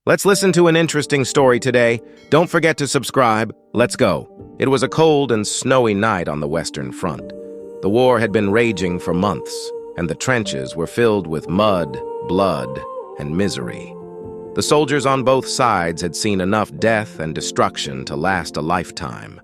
Let's listen to an interesting story today. Don't forget to subscribe. Let's go. It was a cold and snowy night on the Western Front. The war had been raging for months, and the trenches were filled with mud, blood, and misery. The soldiers on both sides had seen enough death and destruction to last a lifetime.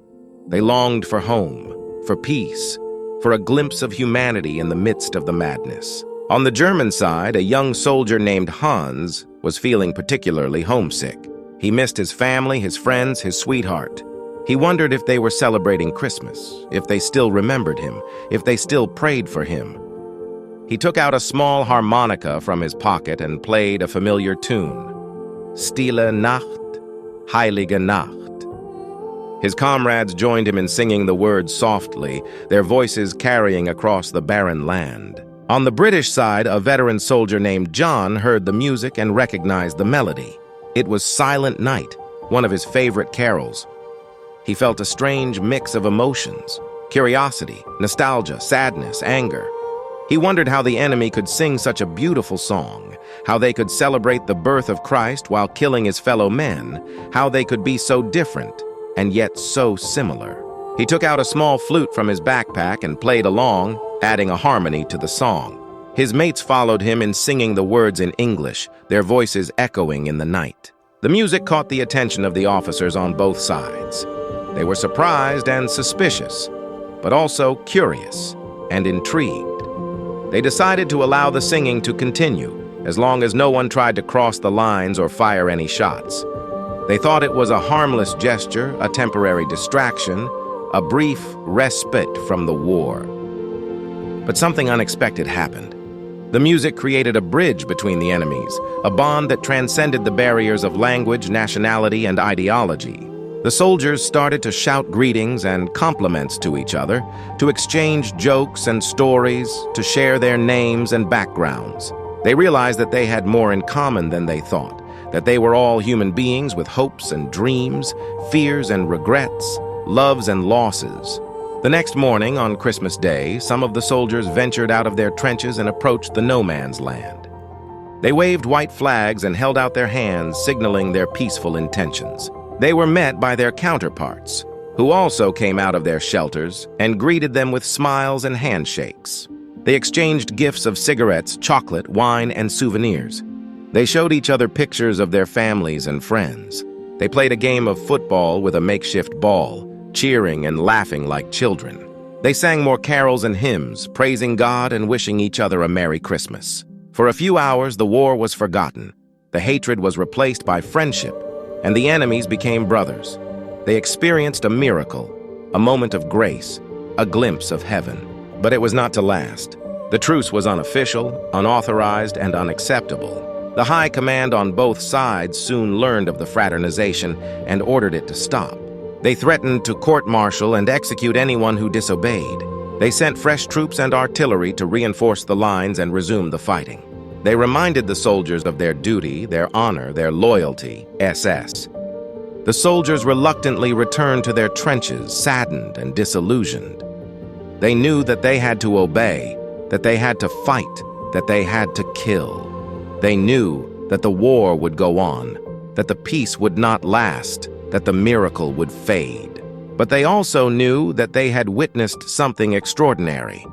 They longed for home, for peace, for a glimpse of humanity in the midst of the madness. On the German side, a young soldier named Hans was feeling particularly homesick. He missed his family, his friends, his sweetheart. He wondered if they were celebrating Christmas, if they still remembered him, if they still prayed for him. He took out a small harmonica from his pocket and played a familiar tune. Stille Nacht, Heilige Nacht. His comrades joined him in singing the words softly, their voices carrying across the barren land. On the British side, a veteran soldier named John heard the music and recognized the melody. It was Silent Night, one of his favorite carols. He felt a strange mix of emotions: curiosity, nostalgia, sadness, anger. He wondered how the enemy could sing such a beautiful song, how they could celebrate the birth of Christ while killing his fellow men, how they could be so different and yet so similar. He took out a small flute from his backpack and played along, adding a harmony to the song. His mates followed him in singing the words in English, their voices echoing in the night. The music caught the attention of the officers on both sides. They were surprised and suspicious, but also curious and intrigued. They decided to allow the singing to continue, as long as no one tried to cross the lines or fire any shots. They thought it was a harmless gesture, a temporary distraction, a brief respite from the war. But something unexpected happened. The music created a bridge between the enemies, a bond that transcended the barriers of language, nationality, and ideology. The soldiers started to shout greetings and compliments to each other, to exchange jokes and stories, to share their names and backgrounds. They realized that they had more in common than they thought, that they were all human beings with hopes and dreams, fears and regrets, loves and losses. The next morning, on Christmas Day, some of the soldiers ventured out of their trenches and approached the no man's land. They waved white flags and held out their hands, signaling their peaceful intentions. They were met by their counterparts, who also came out of their shelters and greeted them with smiles and handshakes. They exchanged gifts of cigarettes, chocolate, wine, and souvenirs. They showed each other pictures of their families and friends. They played a game of football with a makeshift ball, cheering and laughing like children. They sang more carols and hymns, praising God and wishing each other a Merry Christmas. For a few hours, the war was forgotten. The hatred was replaced by friendship, and the enemies became brothers. They experienced a miracle, a moment of grace, a glimpse of heaven. But it was not to last. The truce was unofficial, unauthorized, and unacceptable. The high command on both sides soon learned of the fraternization and ordered it to stop. They threatened to court-martial and execute anyone who disobeyed. They sent fresh troops and artillery to reinforce the lines and resume the fighting. They reminded the soldiers of their duty, their honor, their loyalty, SS. The soldiers reluctantly returned to their trenches, saddened and disillusioned. They knew that they had to obey, that they had to fight, that they had to kill. They knew that the war would go on, that the peace would not last, that the miracle would fade. But they also knew that they had witnessed something extraordinary,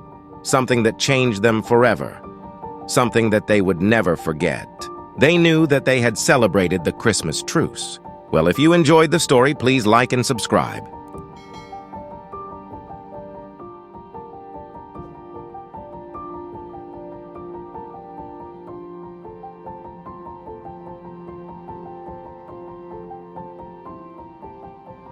something that changed them forever, something that they would never forget. They knew that they had celebrated the Christmas Truce. Well, if you enjoyed the story, please like and subscribe.